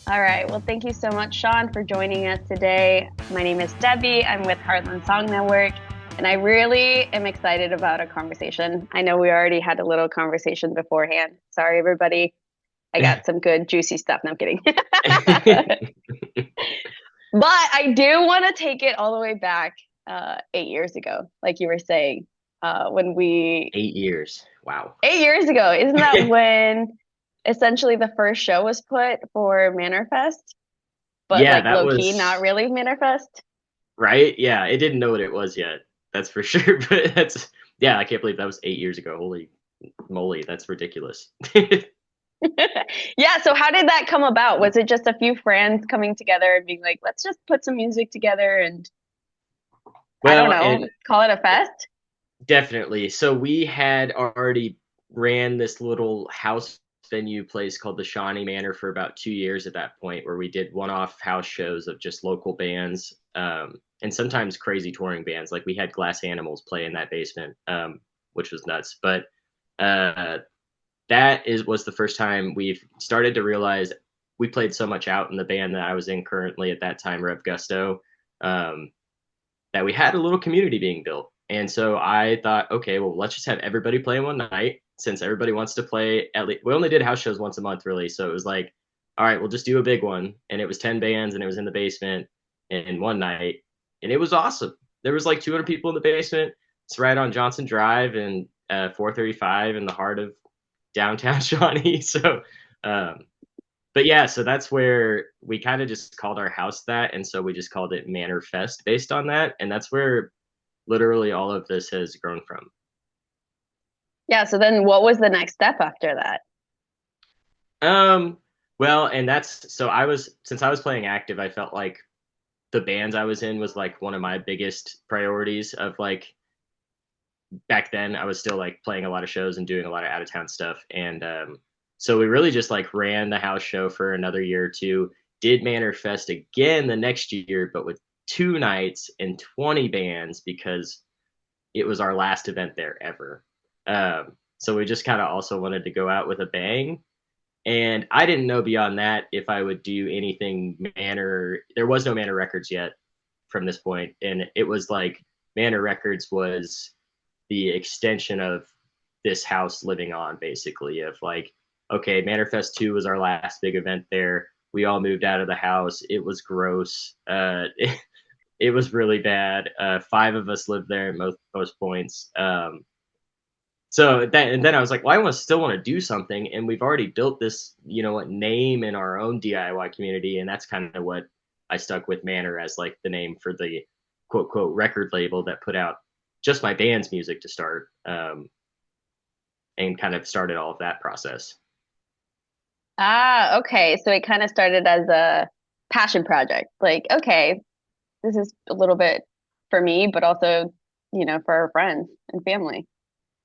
All right. Well, thank you so much, Shaun, for joining us today. My name is Debbie. I'm with Heartland Song Network, and I really am excited about a conversation. I know we already had a little conversation beforehand. Sorry, everybody. I got some good, juicy stuff. No, I'm kidding. But I do want to take it all the way back 8 years ago, like you were saying, when we 8 years. Wow. 8 years ago. Isn't that when essentially the first show was put for Manor Fest? But Yeah, like that low key, not was really Manifest. right. Yeah, it didn't know what it was yet. That's for sure. But yeah, I can't believe that was 8 years ago. Holy moly, that's ridiculous. Yeah, so how did that come about? Was it just a few friends coming together and being like, let's just put some music together and I don't Well, know, and call it a fest? definitely. So we had already ran this little house venue place called the Shawnee Manor for about 2 years at that point, where we did one-off house shows of just local bands, and sometimes crazy touring bands. Like we had Glass Animals play in that basement, which was nuts. But uh, that was the first time we've started to realize we played so much out in the band that I was in currently at that time, Rev Gusto. Um, that we had a little community being built. And so I thought, okay, well, let's just have everybody play one night since everybody wants to play. At least we only did house shows once a month, really. So it was like, all right, we'll just do a big one. And it was 10 bands and it was in the basement in one night. And it was awesome. There was like 200 people in the basement. It's right on Johnson Drive and 435 in the heart of downtown Shawnee. So um, but yeah, so that's where we kind of just called our house that, and so we just called it Manor Fest based on that, and that's where literally all of this has grown from. Yeah, so then what was the next step after that? Um, well, and that's so I was since I was playing active, I felt like the bands I was in was like one of my biggest priorities of like back then I was still like playing a lot of shows and doing a lot of out of town stuff, and so we really just like ran the house show for another year or two. Did Manor Fest again the next year, but with 2 nights and 20 bands because it was our last event there ever. So we just kind of also wanted to go out with a bang. And I didn't know beyond that if I would do anything Manor. There was no Manor Records yet from this point, and it was like Manor Records was the extension of this house living on, basically. Of like, okay, Manifest 2 was our last big event there. We all moved out of the house. It was gross. It was really bad. Five of us lived there at most points. So that, and then I was like, well, I still want to do something, and we've already built this, name in our own DIY community, and that's kind of what I stuck with Manor as like the name for the quote quote record label that put out just my band's music to start, and kind of started all of that process. Ah, okay. So it kind of started as a passion project. Like, okay, this is a little bit for me, but also, for our friends and family.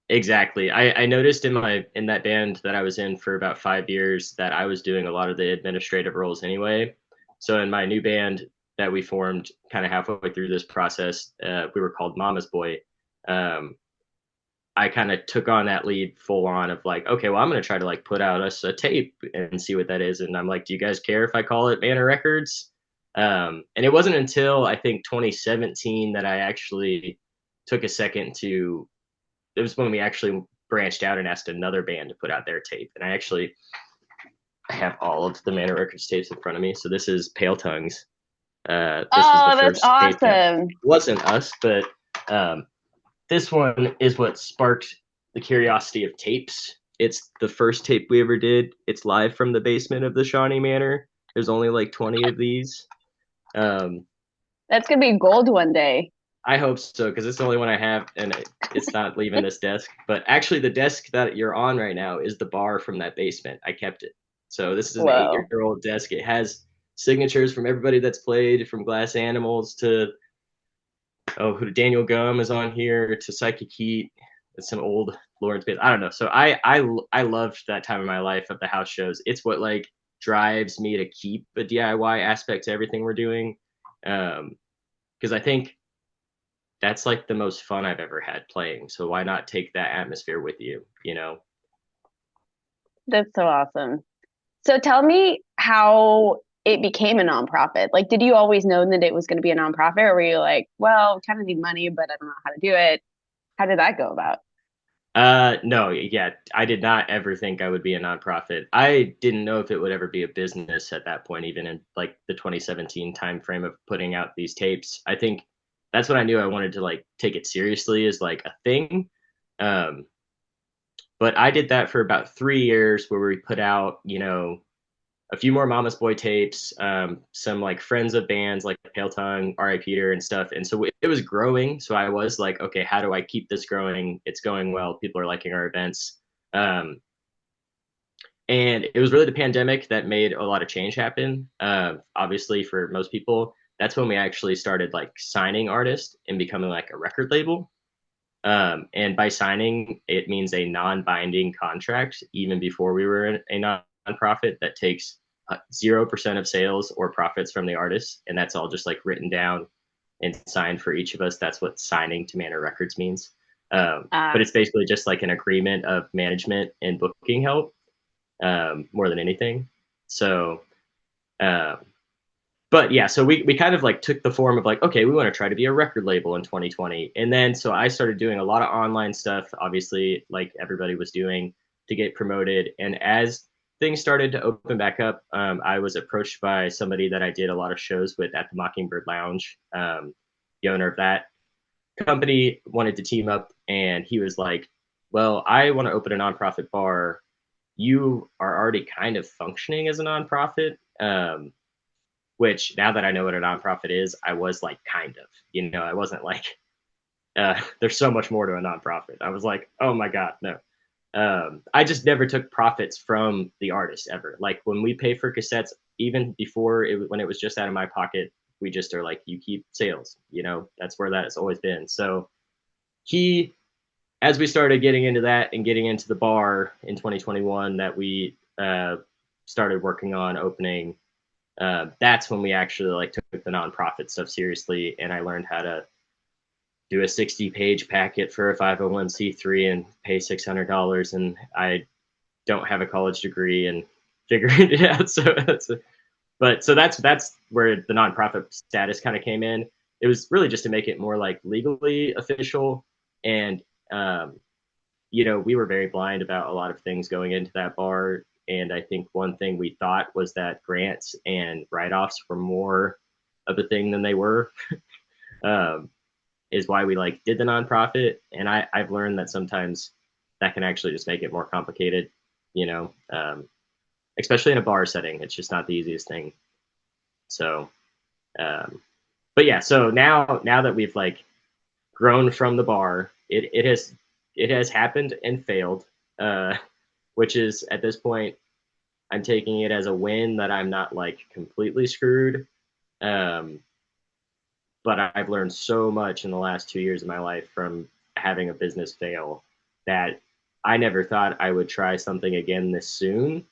Exactly. I noticed in that band that I was in for about 5 years that I was doing a lot of the administrative roles anyway. So in my new band that we formed kind of halfway through this process, we were called Mama's Boy. Um, I kind of took on that lead full on of like, okay, well, I'm going to try to like put out us a tape and see what that is. And I'm like, do you guys care if I call it Manor Records? And it wasn't until I think 2017 that I actually took a second to, it was when we actually branched out and asked another band to put out their tape. And I have all of the Manor Records tapes in front of me. So this is Pale Tongues. This was the Oh, that's first tape that awesome. wasn't us, but um, this one is what sparked the curiosity of tapes. It's the first tape we ever did. It's live from the basement of the Shawnee Manor. There's only like 20 of these. Um, That's gonna be gold one day. I hope so because it's the only one I have, and it's not leaving this desk. But actually, the desk that you're on right now is the bar from that basement. I kept it. So this is an Whoa. eight-year-old desk. It has signatures from everybody that's played, from Glass Animals to who Daniel Gum is on here to Psychic Heat. It's some old Lawrence Bates. I don't know. So I loved that time of my life of the house shows. It's what like drives me to keep a DIY aspect to everything we're doing. Because I think that's like the most fun I've ever had playing. So why not take that atmosphere with you? You know? That's so awesome. So tell me how it became a nonprofit? Like, did you always know that it was going to be a nonprofit, or were you like, well, kind of need money, but I don't know how to do it? How did that go about? No, yeah, I did not ever think I would be a nonprofit. I didn't know if it would ever be a business at that point, even in like the 2017 timeframe of putting out these tapes. I think that's when I knew I wanted to like take it seriously as like a thing. Um, but I did that for about 3 years where we put out, a few more Mama's Boy tapes, some like friends of bands like Pale Tongue, R.I. Peter, and stuff. And so it was growing. So I was like, okay, how do I keep this growing? It's going well. People are liking our events. Um, and it was really the pandemic that made a lot of change happen. Obviously, for most people, that's when we actually started like signing artists and becoming like a record label. And by signing, it means a non-binding contract, even before we were a nonprofit that takes 0% of sales or profits from the artists. And that's all just like written down and signed for each of us. That's what signing to Manor Records means. But Uh, it's basically just like an agreement of management and booking help, more than anything. So, um, but yeah, so we kind of like took the form of like, okay, we want to try to be a record label in 2020. And then so I started doing a lot of online stuff, obviously, like everybody was doing to get promoted. And as things started to open back up, I was approached by somebody that I did a lot of shows with at the Mockingbird Lounge. The owner of that company wanted to team up, and he was like, well, I want to open a nonprofit bar. You are already kind of functioning as a nonprofit. Which now that I know what a nonprofit is, I was like, kind of, I wasn't like, there's so much more to a nonprofit. I was like, oh my God, no. I just never took profits from the artist ever. Like when we pay for cassettes, even before when it was just out of my pocket, we just are like, you keep sales, that's where that has always been. So he, as we started getting into that and getting into the bar in 2021 that we started working on opening, that's when we actually like took the nonprofit stuff seriously, and I learned how to do a 60-page packet for a 501c3 and pay $600, and I don't have a college degree and figuring it out. So that's where the nonprofit status kind of came in. It was really just to make it more like legally official, and um, we were very blind about a lot of things going into that bar. And I think one thing we thought was that grants and write-offs were more of a thing than they were, um, is why we like did the nonprofit. And I've learned that sometimes that can actually just make it more complicated, you know, um, especially in a bar setting. It's just not the easiest thing. So, um, but yeah, so now that we've like grown from the bar, it has happened and failed, uh, which is at this point I'm taking it as a win that I'm not like completely screwed. Um, but I've learned so much in the last 2 years of my life from having a business fail that I never thought I would try something again this soon.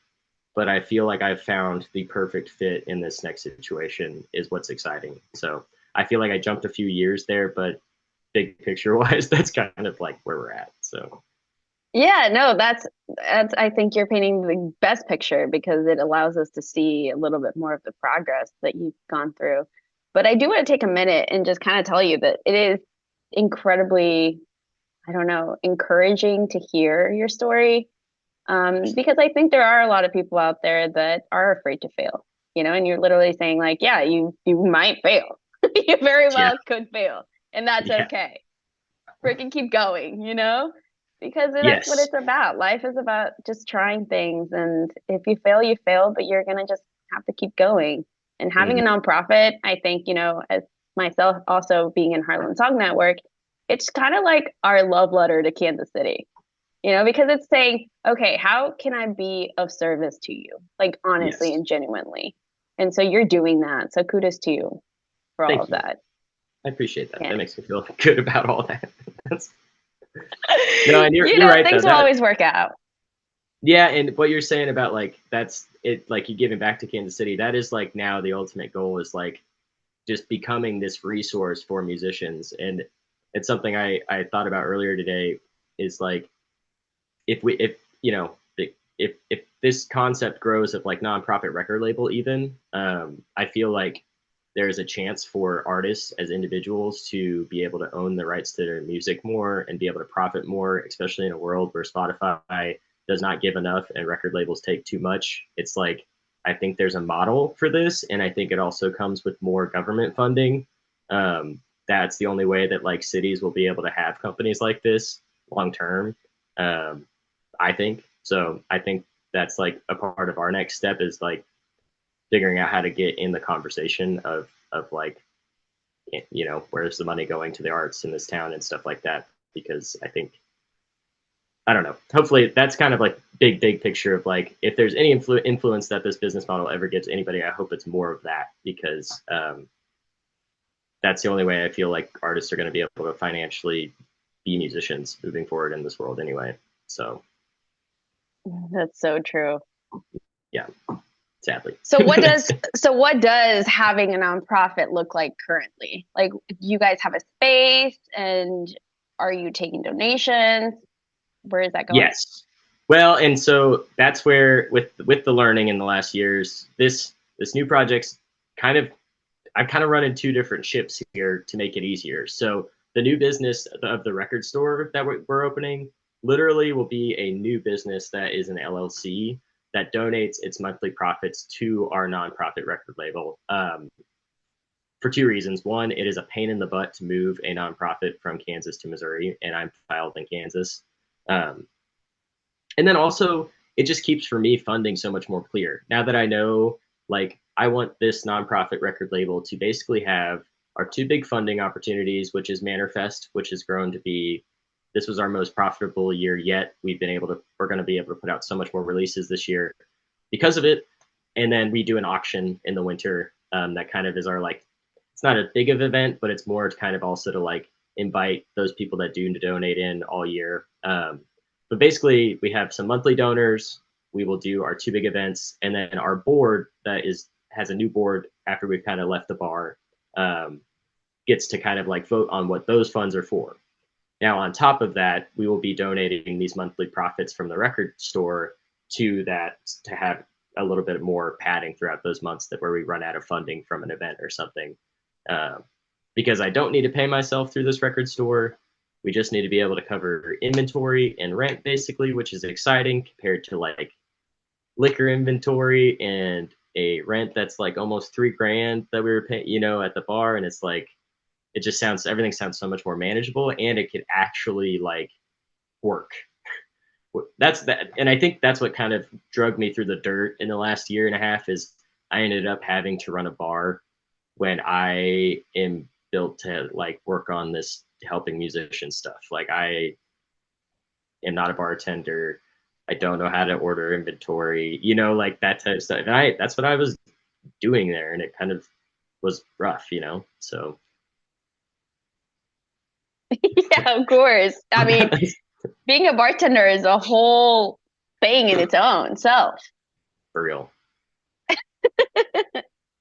But I feel like I've found the perfect fit in this next situation is what's exciting. So I feel like I jumped a few years there, but big picture wise, that's kind of like where we're at. So yeah, no, that's I think you're painting the best picture because it allows us to see a little bit more of the progress that you've gone through. But I do want to take a minute and just kind of tell you that it is incredibly, I don't know, encouraging to hear your story. Because I think there are a lot of people out there that are afraid to fail, and you're literally saying like, yeah, you might fail. You very yeah, well could fail, and that's yeah, okay. Freaking keep going, because that's what yes, it's about. Life is about just trying things, and if you fail, you fail, but you're gonna just have to keep going. And having a hmm, nonprofit, I think, as myself also being in Heartland Song Network, it's kind of like our love letter to Kansas City, because it's saying, okay, how can I be of service to you? Like honestly yes. and genuinely. And so you're doing that. So kudos to you for all Thank of you. that. I appreciate that. Yeah. That makes me feel good about all that. That's, no, and you're right though. Things will That always work out. Yeah, and what you're saying about like that's it, like you giving back to Kansas City, that is like now the ultimate goal is like just becoming this resource for musicians. And it's something I thought about earlier today is like if if this concept grows of like nonprofit record label, even I feel like there's a chance for artists as individuals to be able to own the rights to their music more and be able to profit more, especially in a world where Spotify does not give enough and record labels take too much. It's like I think there's a model for this, and I think it also comes with more government funding. That's the only way that like cities will be able to have companies like this long term. Um, I think so. I think that's like a part of our next step is like figuring out how to get in the conversation of like where's the money going to the arts in this town and stuff like that, because I think I don't know, hopefully that's kind of like big picture of like if there's any influence that this business model ever gives anybody, I hope it's more of that, because that's the only way I feel like artists are going to be able to financially be musicians moving forward in this world anyway. So That's so true. yeah, sadly. So what does having a nonprofit look like currently? Like, you guys have a space, and are you taking donations? Where is that going? Yes. Well, and so that's where with the learning in the last years, this new project's kind of I'm kind of running two different ships here to make it easier. So the new business of the record store that we're opening literally will be a new business that is an LLC that donates its monthly profits to our nonprofit record label. For two reasons. One, it is a pain in the butt to move a nonprofit from Kansas to Missouri, and I'm filed in Kansas. Um, and then also, it just keeps for me funding so much more clear. Now that I know, like, I want this nonprofit record label to basically have our two big funding opportunities, which is Manor Fest, which has grown to be, this was our most profitable year yet. We're going to be able to put out so much more releases this year because of it. And then we do an auction in the winter that kind of is our like, it's not a big of event, but it's more kind of also to like invite those people that do donate in all year. But basically, we have some monthly donors. We will do our two big events, and then our board that has a new board after we've kind of left the bar um, gets to kind of like vote on what those funds are for. Now, on top of that, we will be donating these monthly profits from the record store to that to have a little bit more padding throughout those months that where we run out of funding from an event or something. Uh, because I don't need to pay myself through this record store. We just need to be able to cover inventory and rent, basically, which is exciting compared to like liquor inventory and a rent that's like almost $3,000 that we were paying, at the bar. And it's like, everything sounds so much more manageable, and it could actually like work. That's that. And I think that's what kind of drug me through the dirt in the last year and a half is I ended up having to run a bar when I am built to like work on this helping musician stuff. Like I am not a bartender. I don't know how to order inventory, like that type of stuff. And that's what I was doing there. And it kind of was rough. So Yeah, of course. I mean, being a bartender is a whole thing in its own self. for real.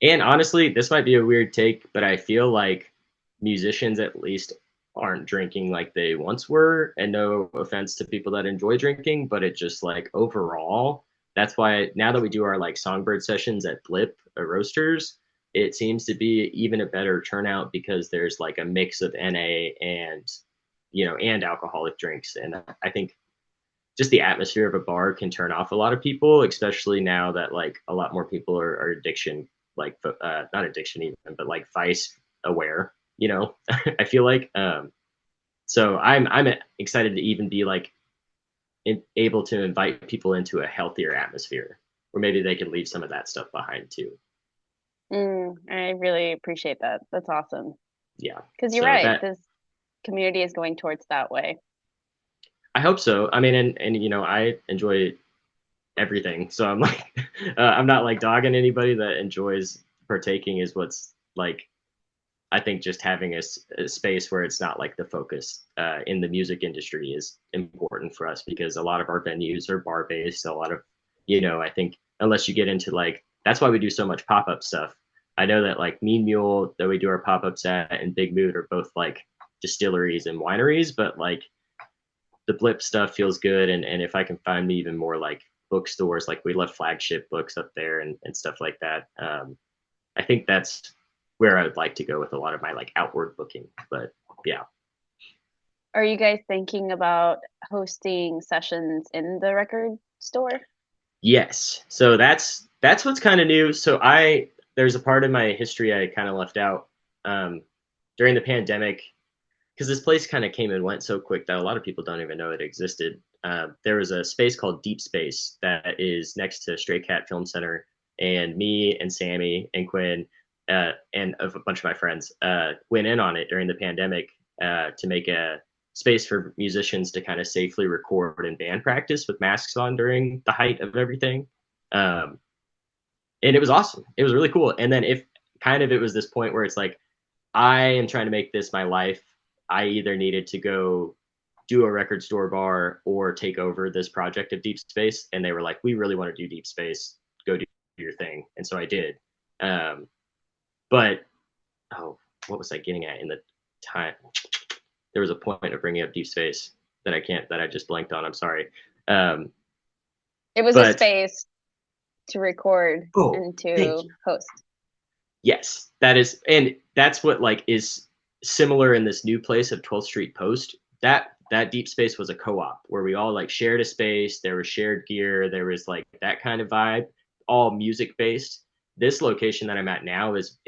And honestly, this might be a weird take, but I feel like musicians at least aren't drinking like they once were. And no offense to people that enjoy drinking, but it just like overall, that's why now that we do our like songbird sessions at Blip Roasters, it seems to be even a better turnout because there's like a mix of NA and alcoholic drinks. And I think just the atmosphere of a bar can turn off a lot of people, especially now that like a lot more people are addiction, like not addiction even, but like vice aware. I feel like. So I'm excited to even be like able to invite people into a healthier atmosphere, where maybe they can leave some of that stuff behind too. I really appreciate that. That's awesome. Yeah. Because you're So right. that This community is going towards that way. I hope so. I mean, and I enjoy everything. So I'm like, I'm not like dogging anybody that enjoys partaking is what's like, I think just having a space where it's not like the focus in the music industry is important for us because a lot of our venues are bar based. A lot of, I think unless you get into like, that's why we do so much pop up stuff. I know that like Mean Mule that we do our pop ups at and Big Mood are both like distilleries and wineries, but like the Blip stuff feels good. And if I can find me even more like bookstores. Like we left flagship books up there and stuff like that. I think that's where I would like to go with a lot of my like outward booking. But yeah. Are you guys thinking about hosting sessions in the record store? Yes. So that's what's kind of new. So I there's a part of my history I kind of left out um, during the pandemic because this place kind of came and went so quick that a lot of people don't even know it existed. There was a space called Deep Space that is next to Stray Cat Film Center, and me and Sammy and Quinn and a bunch of my friends went in on it during the pandemic to make a space for musicians to kind of safely record and band practice with masks on during the height of everything. Um, and it was awesome. It was really cool. And then if kind of it was this point where it's like, I am trying to make this my life. I either needed to go do a record store bar or take over this project of Deep Space. And they were like, we really want to do Deep Space. Go do your thing. And so I did. Um, but, oh, what was I getting at in the time? There was a point of bringing up Deep Space that I just blanked on. I'm sorry. Um, It was a but, space to record oh, and thank to you. host. Yes, that is, and that's what like is similar in this new place of 12th Street Post. That Deep Space was a co-op where we all like shared a space. There was shared gear. There was like that kind of vibe, all music based. This location that I'm at now is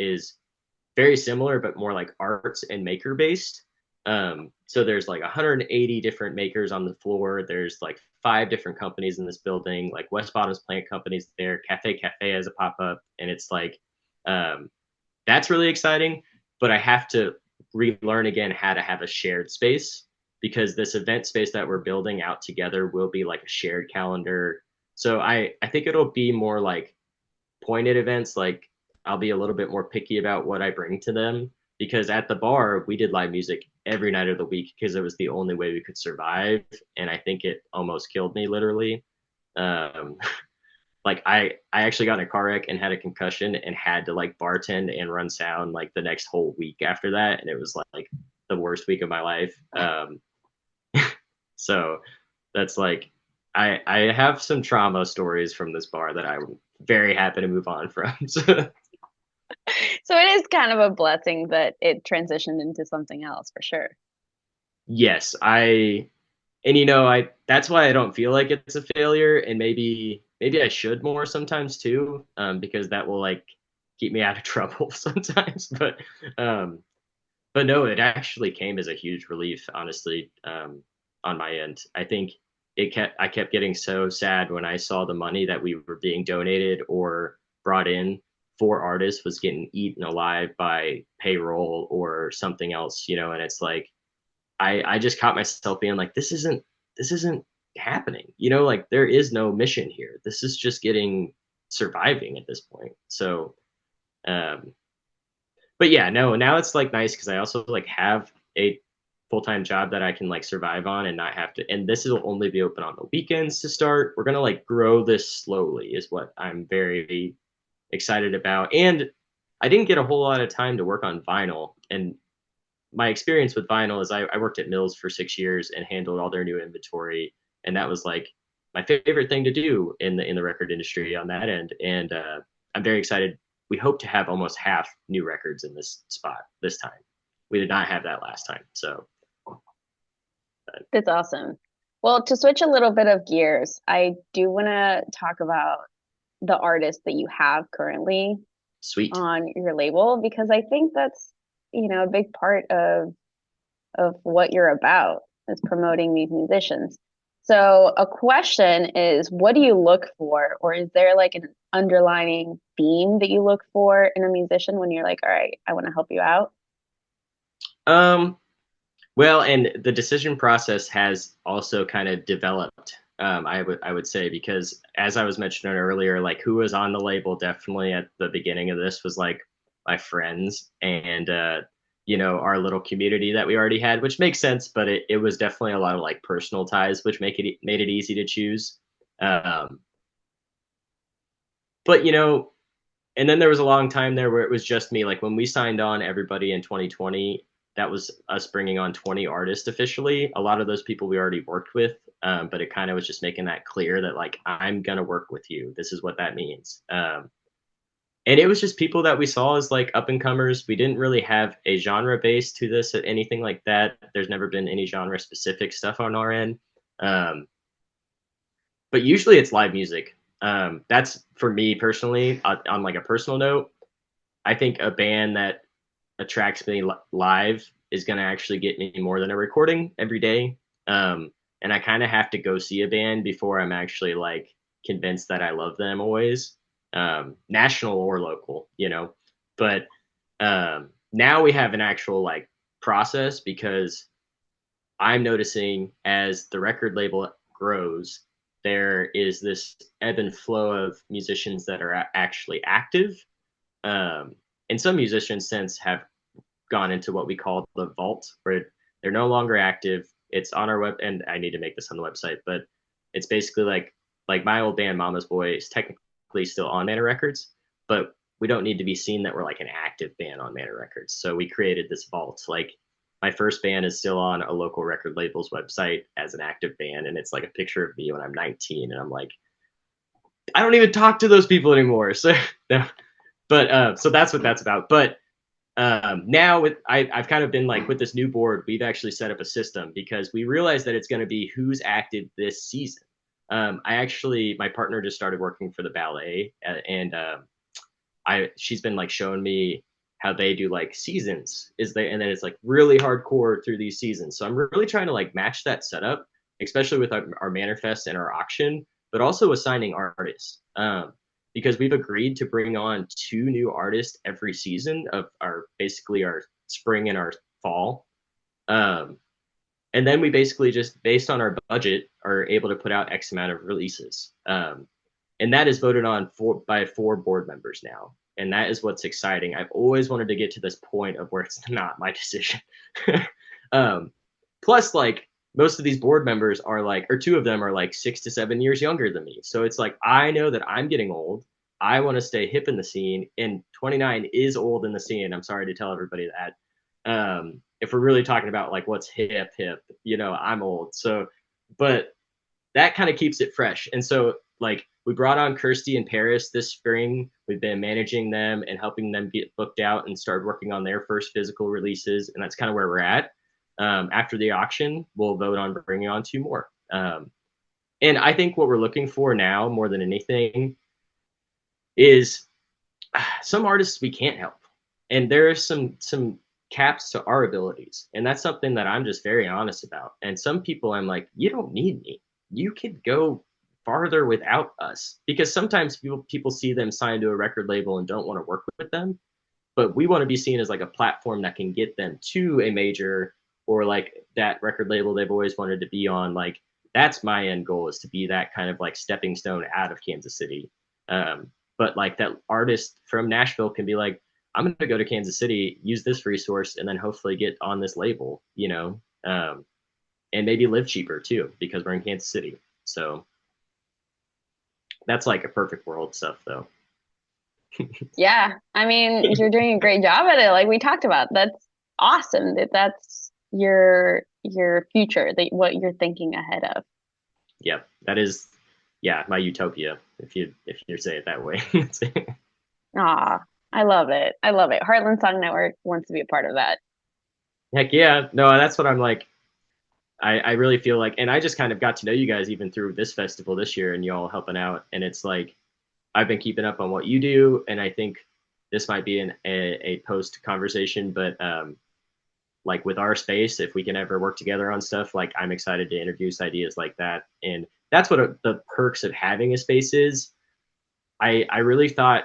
very similar, but more like arts and maker based. So there's like 180 different makers on the floor. There's like 5 different companies in this building. Like West Bottom's plant companies there. Cafe has a pop up, and it's like um, that's really exciting. But I have to relearn again how to have a shared space because this event space that we're building out together will be like a shared calendar. So I think it'll be more like pointed events. Like I'll be a little bit more picky about what I bring to them because at the bar we did live music every night of the week because it was the only way we could survive, and I think it almost killed me literally. Um, like I actually got in a car wreck and had a concussion and had to like bartend and run sound like the next whole week after that, and it was like the worst week of my life. So that's like I have some trauma stories from this bar that I'm very happy to move on from. So, So it is kind of a blessing that it transitioned into something else for sure. yes, and I that's why I don't feel like it's a failure, and maybe I should more sometimes too, because that will like keep me out of trouble sometimes. Um, but no, it actually came as a huge relief, honestly, on my end. I think I kept getting so sad when I saw the money that we were being donated or brought in for artists was getting eaten alive by payroll or something else, and it's like I just caught myself being like, this isn't happening, like there is no mission here. This is just getting surviving at this point. So um but yeah, no, now it's like nice because I also like have a full-time job that I can like survive on and not have to, and this will only be open on the weekends to start. We're gonna like grow this slowly is what I'm very excited about. And I didn't get a whole lot of time to work on vinyl, and my experience with vinyl is I worked at Mills for 6 years and handled all their new inventory, and that was like my favorite thing to do in the record industry on that end. And I'm very excited. We hope to have almost half new records in this spot this time. We did not have that last time, so That's awesome. Well, to switch a little bit of gears, I do want to talk about the artists that you have currently sweet. on your label because I think that's, a big part of what you're about is promoting these musicians. So a question is, what do you look for, or is there like an underlining theme that you look for in a musician when you're like, all right, I want to help you out? Um, well, and the decision process has also kind of developed. I would say because as I was mentioning earlier, like who was on the label definitely at the beginning of this was like my friends and our little community that we already had, which makes sense. But it was definitely a lot of like personal ties, which made it easy to choose. Um, but and then there was a long time there where it was just me. Like when we signed on everybody in 2020, that was us bringing on 20 artists officially. A lot of those people we already worked with, but it kind of was just making that clear that like I'm gonna work with you. This is what that means. And it was just people that we saw as like up and comers. We didn't really have a genre base to this, anything like that. There's never been any genre specific stuff on our end. Um, but usually it's live music. That's for me personally. On like a personal note, I think a band that attracts me live is going to actually get me more than a recording every day. And I kind of have to go see a band before I'm actually like convinced that I love them always, national or local, you know. But now we have an actual like process because I'm noticing as the record label grows, there is this ebb and flow of musicians that are actually active. Um, and some musicians since have gone into what we call the vault, where they're no longer active. It's on our web, and I need to make this on the website, but it's basically like my old band Mama's Boy is technically still on Manor Records, but we don't need to be seen that we're like an active band on Manor Records. So we created this vault. Like my first band is still on a local record label's website as an active band, and it's like a picture of me when I'm 19, and I'm like, I don't even talk to those people anymore. So no, but so that's what that's about. But now I've kind of been like with this new board, we've actually set up a system because we realize that it's going to be who's active this season. My partner just started working for the ballet, and she's been like showing me how they do like seasons and then it's like really hardcore through these seasons. So I'm really trying to like match that setup, especially with our Manifest and our auction, but also assigning artists. Because we've agreed to bring on 2 new artists every season of our basically our spring and our fall. Um, and then we basically just based on our budget are able to put out X amount of releases. And that is voted on by 4 board members now. And that is what's exciting. I've always wanted to get to this point of where it's not my decision. um, Plus, like most of these board members are like, or 2 of them are like 6 to 7 years younger than me. So it's like, I know that I'm getting old. I want to stay hip in the scene. And 29 is old in the scene. I'm sorry to tell everybody that. If we're really talking about like what's hip, I'm old. So, but that kind of keeps it fresh. And so, like, we brought on Kirsty and Paris this spring. We've been managing them and helping them get booked out and start working on their first physical releases. And that's kind of where we're at. After the auction, we'll vote on bringing on 2 more. And I think what we're looking for now, more than anything, is some artists we can't help. And there are some caps to our abilities. And that's something that I'm just very honest about. And some people I'm like, you don't need me. You could go farther without us. Because sometimes people see them signed to a record label and don't want to work with them. But we want to be seen as like a platform that can get them to a major or like that record label they've always wanted to be on. Like that's my end goal, is to be that kind of like stepping stone out of Kansas City. But like that artist from Nashville can be like, I'm going to go to Kansas City, use this resource, and then hopefully get on this label, and maybe live cheaper too, because we're in Kansas City. So that's like a perfect world stuff though. Yeah, I mean, you're doing a great job at it. Like we talked about, that's awesome. That's your future, that what you're thinking ahead of. Yeah, that is, yeah, my utopia, if you say it that way. Ah, I love it. I love it. Heartland Song Network wants to be a part of that. Heck yeah, no, that's what I'm like. I really feel like, and I just kind of got to know you guys even through this festival this year, and y'all helping out, and it's like I've been keeping up on what you do, and I think this might be a post conversation, but like with our space, if we can ever work together on stuff, like I'm excited to introduce ideas like that, and that's what the perks of having a space is. I really thought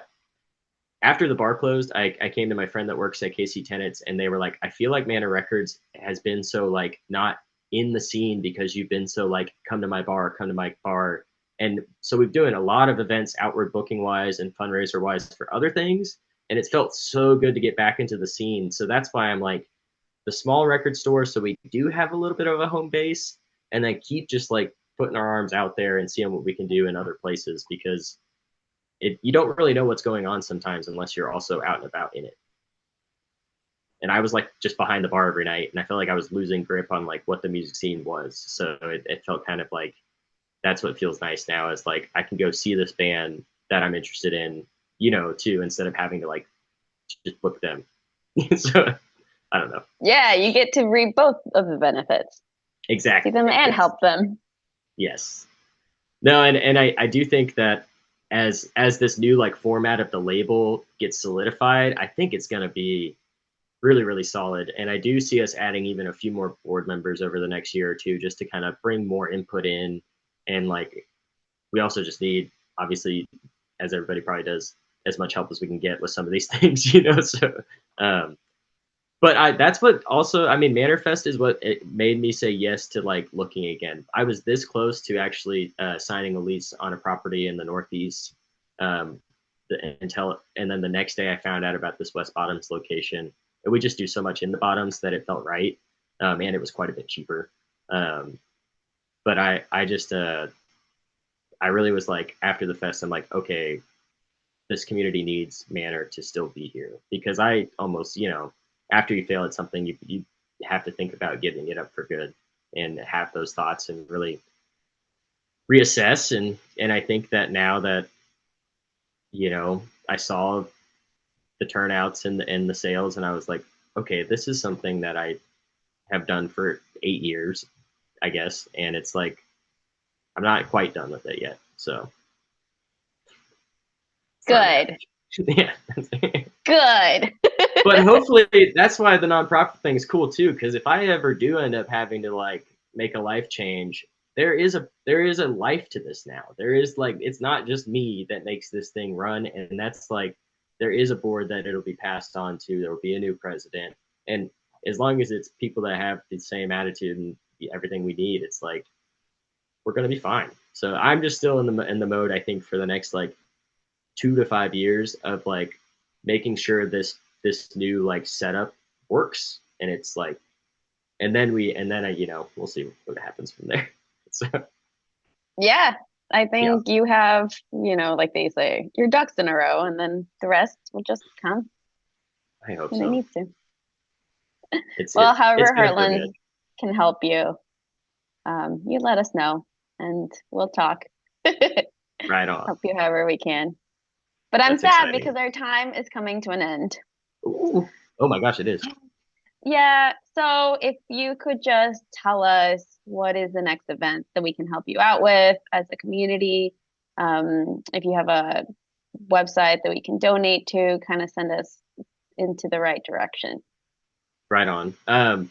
after the bar closed, I came to my friend that works at KC Tenants, and they were like, I feel like Manor Records has been so like not in the scene because you've been so like come to my bar. And so we've doing a lot of events outward booking wise and fundraiser wise for other things. And it's felt so good to get back into the scene. So that's why I'm like the small record store. So we do have a little bit of a home base, and then keep just like putting our arms out there and seeing what we can do in other places, because you don't really know what's going on sometimes unless you're also out and about in it. and I was like just behind the bar every night, and I felt like I was losing grip on like what the music scene was. So it felt kind of like that's what feels nice now is like I can go see this band that I'm interested in, too, instead of having to like just book them. So I don't know. Yeah, you get to reap both of the benefits. See Exactly. them and Yes. help them. Yes. No, and I do think that as this new like format of the label gets solidified, I think it's gonna be really, really solid. And I do see us adding even a few more board members over the next year or two just to kind of bring more input in. And like we also just need, obviously, as everybody probably does, as much help as we can get with some of these things. So um but that's what also, I mean, Manifest is what it made me say yes to like looking again. I was this close to actually signing a lease on a property in the Northeast, um, and then the next day I found out about this West Bottoms location. And we just do so much in the Bottoms that it felt right, and it was quite a bit cheaper. Um, but I just I really was like after the fest, I'm like, okay, this community needs Manor to still be here because I almost, after you fail at something, you have to think about giving it up for good and have those thoughts and really reassess. And I think that now that, I saw the turnouts and the sales and I was like, okay, this is something that I have done for 8 years, I guess. And it's like, I'm not quite done with it yet. So sorry. Good. Yeah. Good. But hopefully that's why the nonprofit thing is cool too. Because if I ever do end up having to like make a life change, there is a life to this now. There is like it's not just me that makes this thing run, and that's like there is a board that it'll be passed on to. There will be a new president, and as long as it's people that have the same attitude and everything we need, it's like we're gonna be fine. So I'm just still in the mode I think for the next like 2 to 5 years of like making sure this new like setup works and it's like and then I we'll see what happens from there. So Yeah, I yeah, think you have, like they say, your ducks in a row, and then the rest will just come I hope when it so. needs to. it's Well, it, it's however good for a bit. Heartland can help you, you let us know, and we'll talk. Right on. Help you however we can. But I'm That's sad exciting. because our time is coming to an end. Ooh. Oh my gosh, it is. Yeah, so if you could just tell us what is the next event that we can help you out with as a community, if you have a website that we can donate to, kind of send us into the right direction. Right on.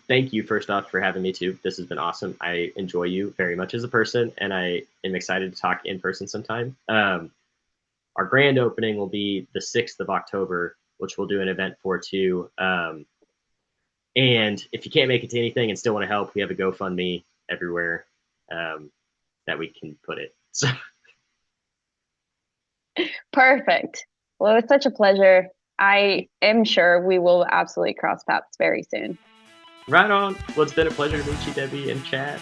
Thank you first off for having me too. This has been awesome. I enjoy you very much as a person, and I am excited to talk in person sometime. Our grand opening will be the 6th of October, which we'll do an event for too. And if you can't make it to anything and still want to help, we have a GoFundMe everywhere um, that we can put it. So Perfect. Well, it was such a pleasure. I am sure we will absolutely cross paths very soon. right on. Well, it's been a pleasure to meet you, Debbie, and chat.